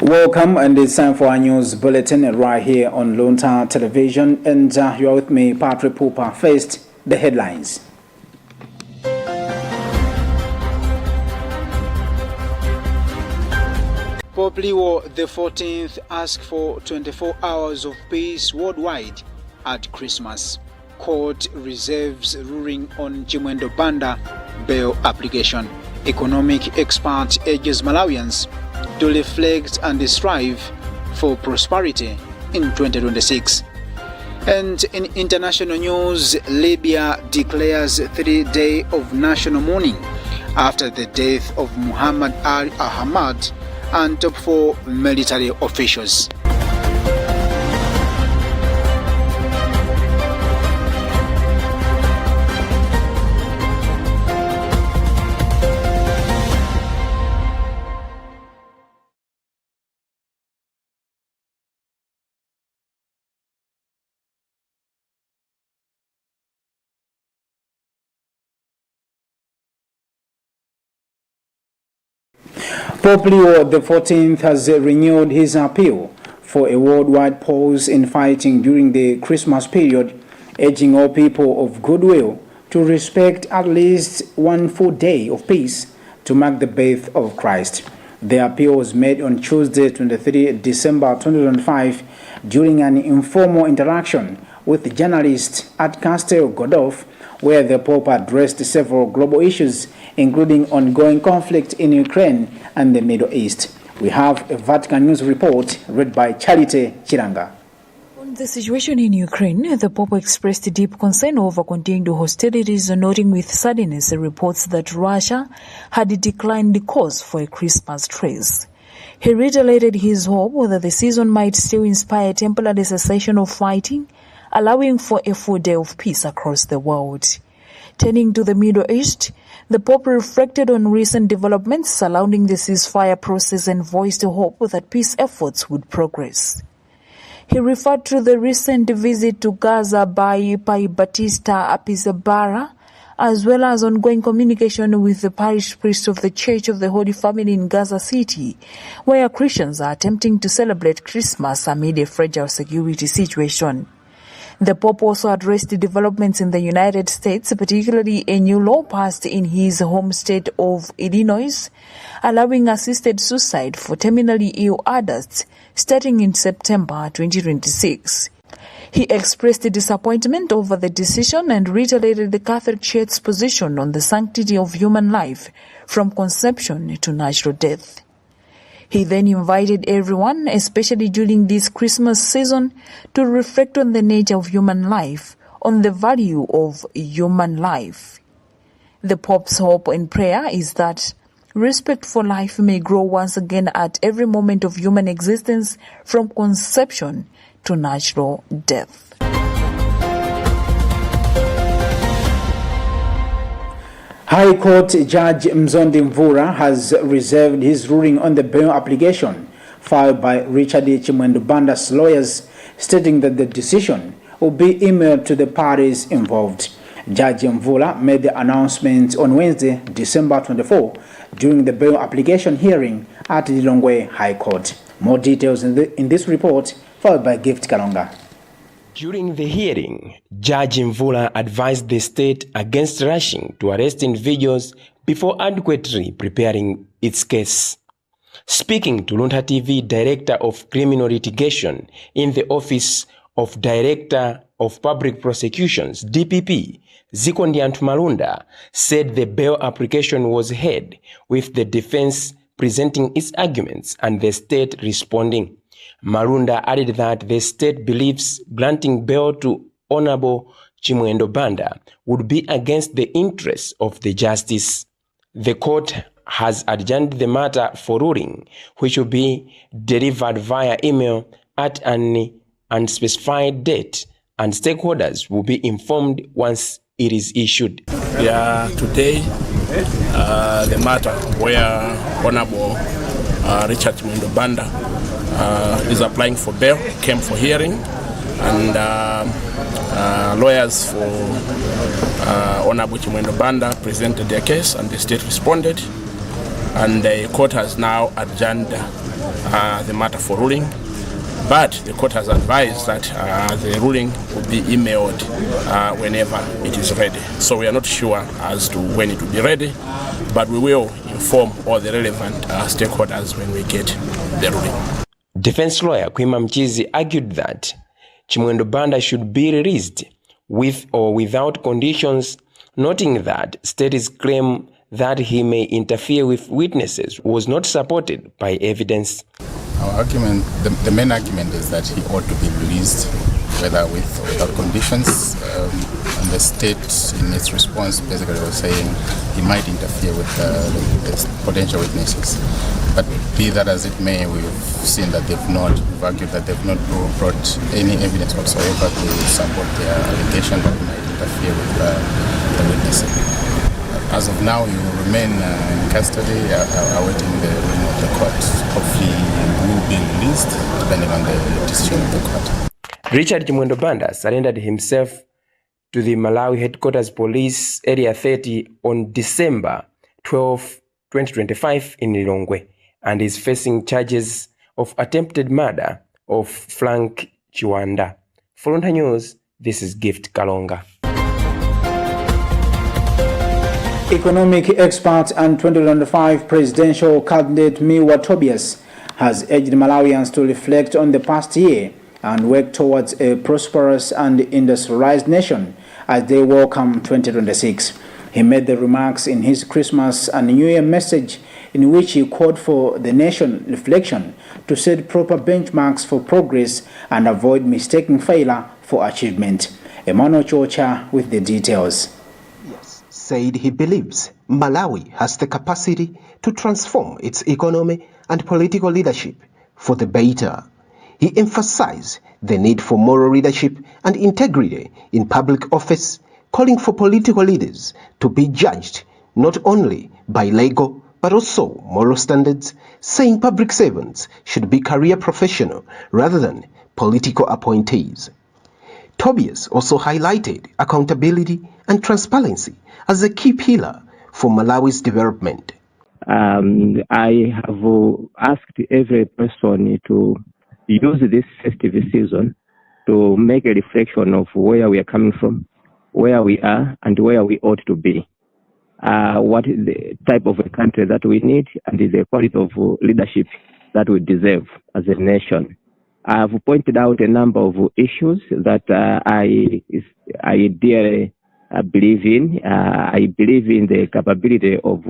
Welcome, and it's time for our news bulletin right here on Luntha television. And you are with me, Patrick Pooper. First, the headlines. Pope Leo XIV asked for 24 hours of peace worldwide at Christmas. Court reserves ruling on Chimwendo Banda bail application. Economic expert urges Malawians to reflect and strive for prosperity in 2026. And in international news, Libya declares 3-day of national mourning after the death of Muhammad al-Ahmad and top 4 military officials. Pope Leo XIV has renewed his appeal for a worldwide pause in fighting during the Christmas period, urging all people of goodwill to respect at least one full day of peace to mark the birth of Christ. The appeal was made on Tuesday, 23 December 2025, during an informal interaction with journalists at Castel Godolph, where the Pope addressed several global issues, including ongoing conflict in Ukraine and the Middle East. We have a Vatican News report read by Charity Chiranga. On the situation in Ukraine, the Pope expressed deep concern over continued hostilities, noting with sadness reports that Russia had declined the cause for a Christmas truce. He reiterated his hope that the season might still inspire a temporary cessation of fighting, allowing for a full day of peace across the world. Turning to the Middle East, the Pope reflected on recent developments surrounding the ceasefire process and voiced hope that peace efforts would progress. He referred to the recent visit to Gaza by Battista Appice-Barra, as well as ongoing communication with the parish priest of the Church of the Holy Family in Gaza City, where Christians are attempting to celebrate Christmas amid a fragile security situation. The Pope also addressed the developments in the United States, particularly a new law passed in his home state of Illinois, allowing assisted suicide for terminally ill adults starting in September 2026. He expressed disappointment over the decision and reiterated the Catholic Church's position on the sanctity of human life from conception to natural death. He then invited everyone, especially during this Christmas season, to reflect on the nature of human life, on the value of human life. The Pope's hope and prayer is that respect for life may grow once again at every moment of human existence, from conception to natural death. High Court Judge Mzondi Mvura has reserved his ruling on the bail application filed by Richard Chimwendo Banda's lawyers, stating that the decision will be emailed to the parties involved. Judge Mvura made the announcement on Wednesday, December 24, during the bail application hearing at the Lilongwe High Court. More details in this report, followed by Gift Kalonga. During the hearing, Judge Mvula advised the state against rushing to arrest individuals before adequately preparing its case. Speaking to Luntha TV, Director of Criminal Litigation in the Office of Director of Public Prosecutions, DPP, Zikondiant Malunda, said the bail application was heard with the defense presenting its arguments and the state responding. Marunda added that the state believes granting bail to Honorable Chimwendo Banda would be against the interests of the justice. The court has adjourned the matter for ruling, which will be delivered via email at an unspecified date, and stakeholders will be informed once it is issued. Yeah, today, the matter where Honorable Richard Chimwendo Banda is applying for bail came for hearing, and lawyers for Honorable Chimwendo Banda presented their case, and the state responded, and the court has now adjourned the matter for ruling. But the court has advised that the ruling will be emailed whenever it is ready. So we are not sure as to when it will be ready, but we will inform all the relevant stakeholders when we get the ruling. Defense lawyer Kwima Mchizi argued that Chimwendo Banda should be released with or without conditions, noting that state's claim that he may interfere with witnesses was not supported by evidence. Our argument, the main argument is that he ought to be released, whether with or without conditions. And the state, in its response, basically was saying he might interfere with the potential witnesses. But be that as it may, we've seen that we've argued that they've not brought any evidence whatsoever to support their allegation that he might interfere with the witnesses. As of now, you will remain in custody, awaiting the ruling of the court. Hopefully, you will be released, depending on the decision of the court. Richard Chimwendo Banda surrendered himself to the Malawi Headquarters Police Area 30 on December 12, 2025 in Lilongwe, and is facing charges of attempted murder of Frank Chiwanda. For Luntha News, this is Gift Kalonga. Economic expert and 2025 presidential candidate Miwa Tobias has urged Malawians to reflect on the past year and work towards a prosperous and industrialized nation as they welcome 2026. He made the remarks in his Christmas and New Year message, in which he called for the nation reflection to set proper benchmarks for progress and avoid mistaking failure for achievement. Emmanuel Chocha with the details. Said he believes Malawi has the capacity to transform its economy and political leadership for the better. He emphasized the need for moral leadership and integrity in public office, calling for political leaders to be judged not only by legal but also moral standards, saying public servants should be career professional rather than political appointees. Tobias also highlighted accountability and transparency as a key pillar for Malawi's development. I have asked every person to use this festive season to make a reflection of where we are coming from, where we are, and where we ought to be. What is the type of a country that we need, and the quality of leadership that we deserve as a nation. I have pointed out a number of issues that I dearly believe in. I believe in the capability of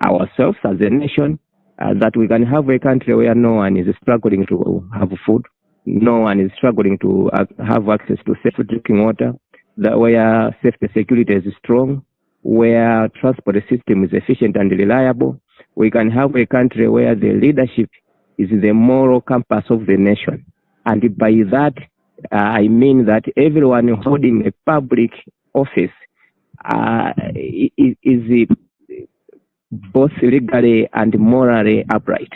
ourselves as a nation, that we can have a country where no one is struggling to have food, no one is struggling to have access to safe drinking water, that where safety security is strong, where transport system is efficient and reliable. We can have a country where the leadership is the moral compass of the nation. And by that, I mean that everyone holding a public office is both legally and morally upright.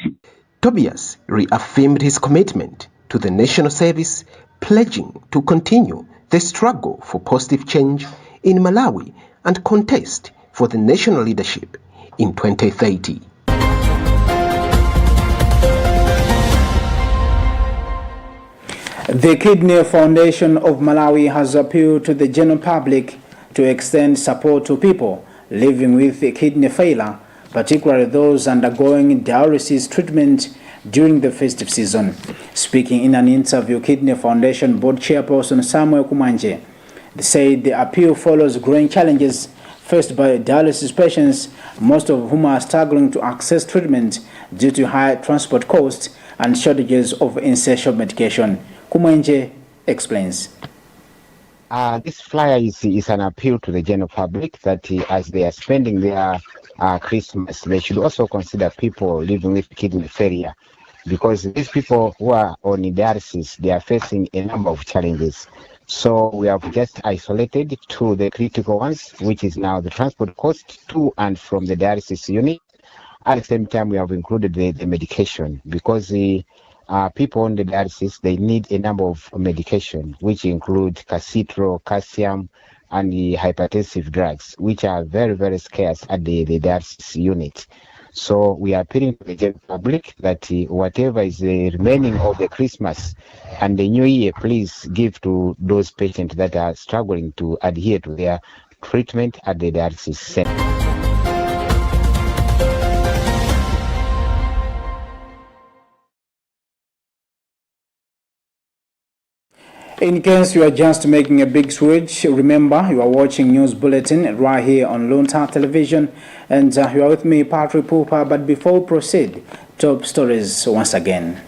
Tobias reaffirmed his commitment to the national service, pledging to continue the struggle for positive change in Malawi and contest for the national leadership in 2030. The Kidney Foundation of Malawi has appealed to the general public to extend support to people living with kidney failure, particularly those undergoing dialysis treatment during the festive season. Speaking in an interview, Kidney Foundation Board Chairperson Samuel Kumanje said the appeal follows growing challenges faced by dialysis patients, most of whom are struggling to access treatment due to high transport costs and shortages of essential medication. Kumanje explains. This flyer is an appeal to the general public that as they are spending their Christmas, they should also consider people living with kidney failure, because these people who are on dialysis, they are facing a number of challenges. So we have just isolated to the critical ones, which is now the transport cost to and from the dialysis unit. At the same time, we have included the medication, because the people on the dialysis, they need a number of medication, which include calcium, calcium, and the hypertensive drugs, which are very, very scarce at the dialysis unit. So we are appealing to the general public that whatever is remaining of the Christmas and the New Year, please give to those patients that are struggling to adhere to their treatment at the dialysis center. In case you are just making a big switch, remember you are watching News Bulletin right here on Luntha Television, and you are with me, Patrick Pupa. But before we proceed, top stories once again.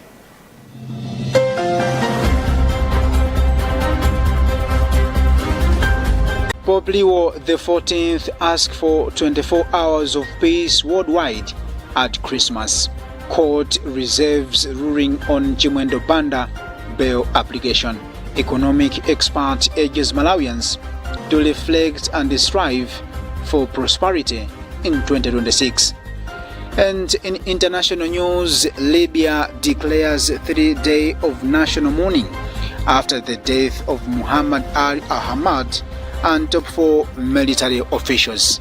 Pope Leo XIV asked for 24 hours of peace worldwide at Christmas. Court reserves ruling on Chimwendo Banda bail application. Economic expert urges Malawians to reflect and strive for prosperity in 2026. And in international news, Libya declares 3-day of national mourning after the death of Muhammad al-Ahmad and top 4 military officials.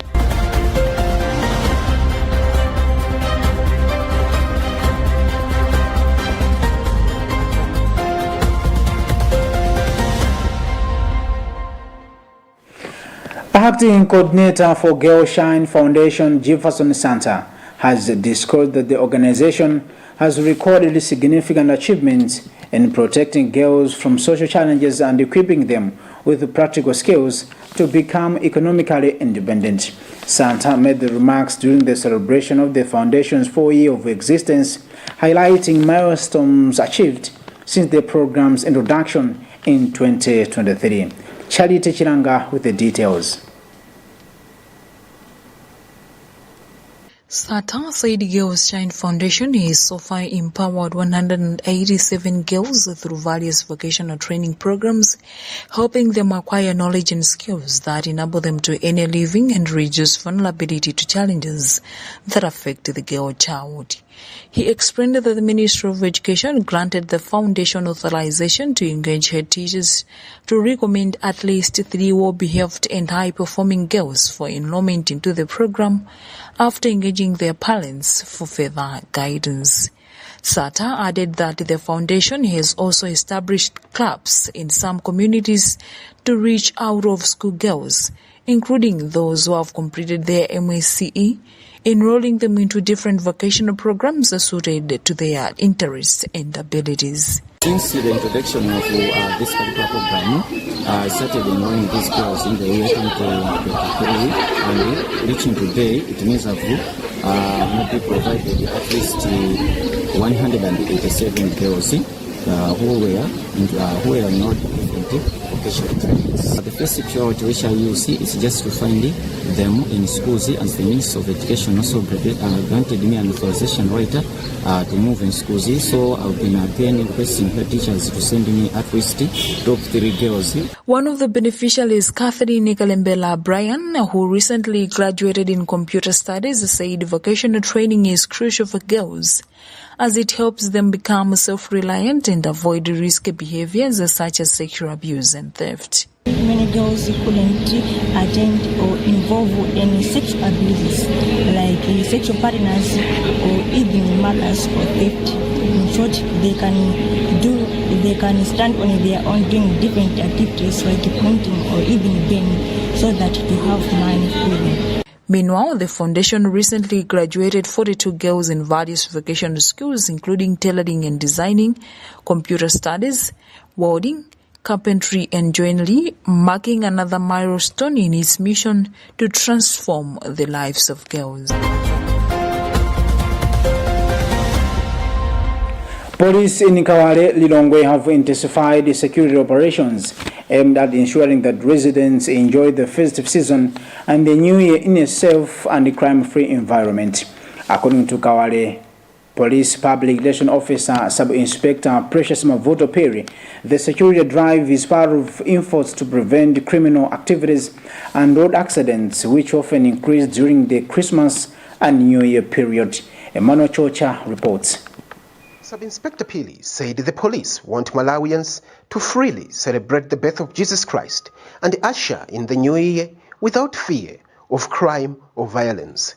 Acting coordinator for Girl Shine Foundation, Jefferson Santa, has disclosed that the organization has recorded significant achievements in protecting girls from social challenges and equipping them with practical skills to become economically independent. Santa made the remarks during the celebration of the foundation's 4-year of existence, highlighting milestones achieved since the program's introduction in 2023. Charity Chiranga with the details. Sata said Girls Shine Foundation has so far empowered 187 girls through various vocational training programs, helping them acquire knowledge and skills that enable them to earn a living and reduce vulnerability to challenges that affect the girl child. He explained that the Ministry of Education granted the foundation authorization to engage head teachers to recommend at least 3 well-behaved and high-performing girls for enrollment into the program after engaging their parents for further guidance. Sata added that the foundation has also established clubs in some communities to reach out-of-school girls, including those who have completed their MSCE, enrolling them into different vocational programs suited to their interests and abilities. Since the introduction of this particular program, I started enrolling these girls in the year 2023, and reaching today, it means I've maybe provided at least 187 girls who were not different vocational trainings. The first priority which I use is just to find them in schools, as the Minister of Education also granted me an authorization right to move in schools. So I've been again requesting her teachers to send me at least top 3 girls. One of the beneficiaries, Catherine Nikalembela Bryan, who recently graduated in computer studies, said vocational training is crucial for girls, as it helps them become self-reliant and avoid risky behaviors such as sexual abuse and theft. Many girls couldn't attend or involve any sexual abuses like sexual partners or even murders or theft. In short, they can stand on their own doing different activities like painting or even burning, so that to have money freedom. Meanwhile, the foundation recently graduated 42 girls in various vocational schools, including tailoring and designing, computer studies, welding, carpentry and joinery, marking another milestone in its mission to transform the lives of girls. Police in Kawale, Lilongwe have intensified security operations aimed at ensuring that residents enjoy the festive season and the new year in a safe and crime-free environment. According to Kawale Police Public Relations Officer Sub-Inspector Precious Mavuto Perry, the security drive is part of efforts to prevent criminal activities and road accidents, which often increase during the Christmas and New Year period. Emmanuel Chocha reports. Sub-Inspector Pili said the police want Malawians to freely celebrate the birth of Jesus Christ and usher in the new year without fear of crime or violence.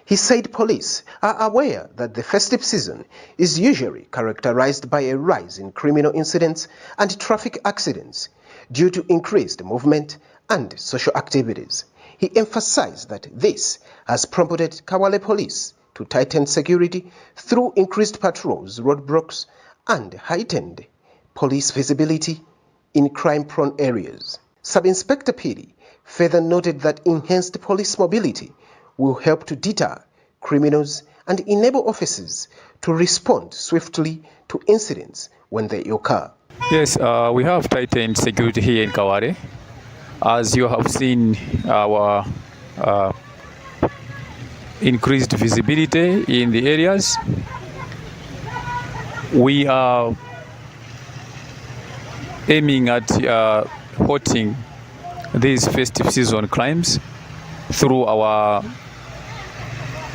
He said police are aware that the festive season is usually characterized by a rise in criminal incidents and traffic accidents due to increased movement and social activities. He emphasized that this has prompted Kawale police to tighten security through increased patrols, roadblocks, and heightened police visibility in crime-prone areas. Sub-Inspector Piri further noted that enhanced police mobility will help to deter criminals and enable officers to respond swiftly to incidents when they occur. Yes, we have tightened security here in Kawale. As you have seen, our increased visibility in the areas. We are aiming at halting these festive season crimes through our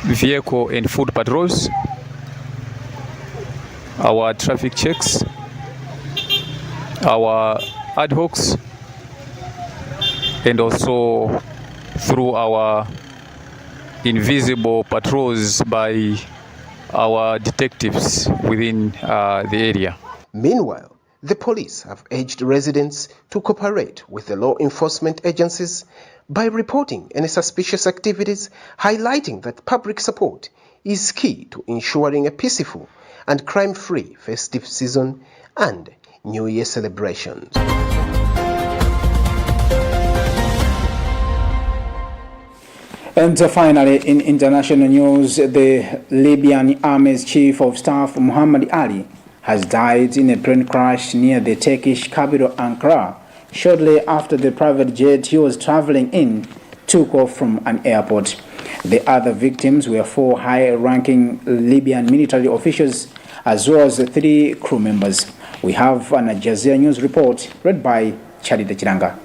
vehicle and foot patrols, our traffic checks, our ad hocs, and also through our invisible patrols by our detectives within the area. Meanwhile, the police have urged residents to cooperate with the law enforcement agencies by reporting any suspicious activities, highlighting that public support is key to ensuring a peaceful and crime-free festive season and New Year celebrations. And finally, in international news, the Libyan Army's Chief of Staff, Muhammad Ali, has died in a plane crash near the Turkish capital Ankara shortly after the private jet he was traveling in took off from an airport. The other victims were 4 high-ranking Libyan military officials as well as 3 crew members. We have an Al Jazeera News report read by Charita Chiranga.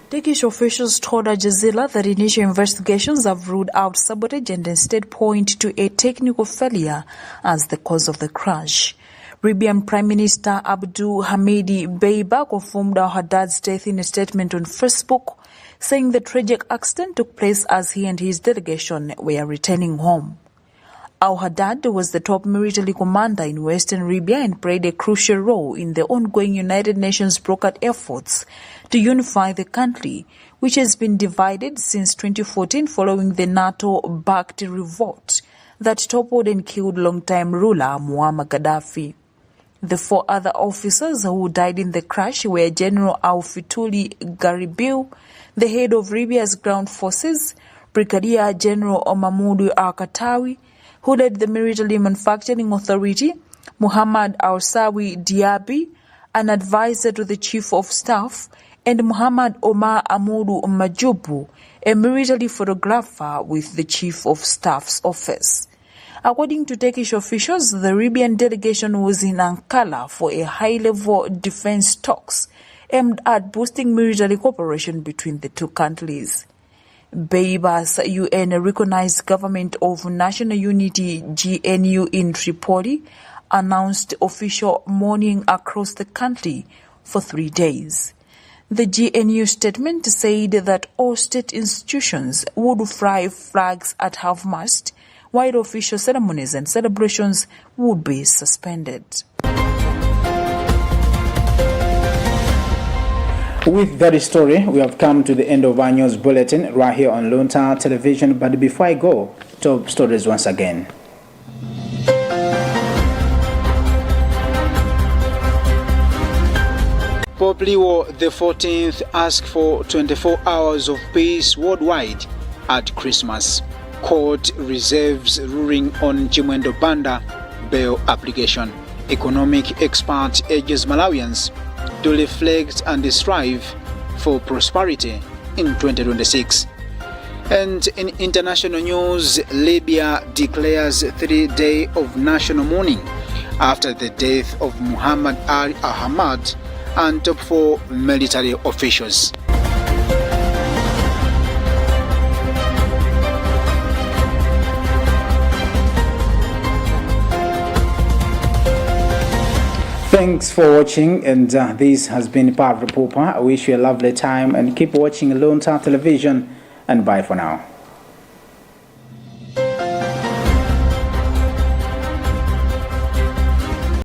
Turkish officials told Al Jazeera that initial investigations have ruled out sabotage and instead point to a technical failure as the cause of the crash. Libyan Prime Minister Abdul Hamidi Dbeibah confirmed al-Haddad's death in a statement on Facebook, saying the tragic accident took place as he and his delegation were returning home. Al-Haddad was the top military commander in western Libya and played a crucial role in the ongoing United Nations brokered efforts to unify the country, which has been divided since 2014 following the NATO-backed revolt that toppled and killed longtime ruler Muammar Gaddafi. The 4 other officers who died in the crash were General Al-Fituli Garibil, the head of Libya's ground forces, Brigadier General Mahmoud Al-Katawi, who led the military manufacturing authority, Muhammad Al-Sawi Diaby, an advisor to the Chief of Staff, and Muhammad Omar Amudu Majubu, a military photographer with the Chief of Staff's office. According to Turkish officials, the Libyan delegation was in Ankara for a high-level defense talks aimed at boosting military cooperation between the 2 countries. Dbeibah's UN-recognized Government of National Unity GNU in Tripoli announced official mourning across the country for 3 days. The GNU statement said that all state institutions would fly flags at half-mast, while official ceremonies and celebrations would be suspended. With that story, we have come to the end of our news bulletin right here on Luntha Television. But before I go, top stories once again. Pope Leo XIV asked for 24 hours of peace worldwide at Christmas. Court reserves ruling on Chimwendo Banda bail application. Economic expert urges Malawians to reflect and strive for prosperity in 2026. And in international news, Libya declares 3-day of national mourning after the death of Muhammad al-Ahmad and top 4 military officials. Thanks for watching, and this has been Pavra Pupa. I wish you a lovely time and keep watching Luntha Television, and bye for now.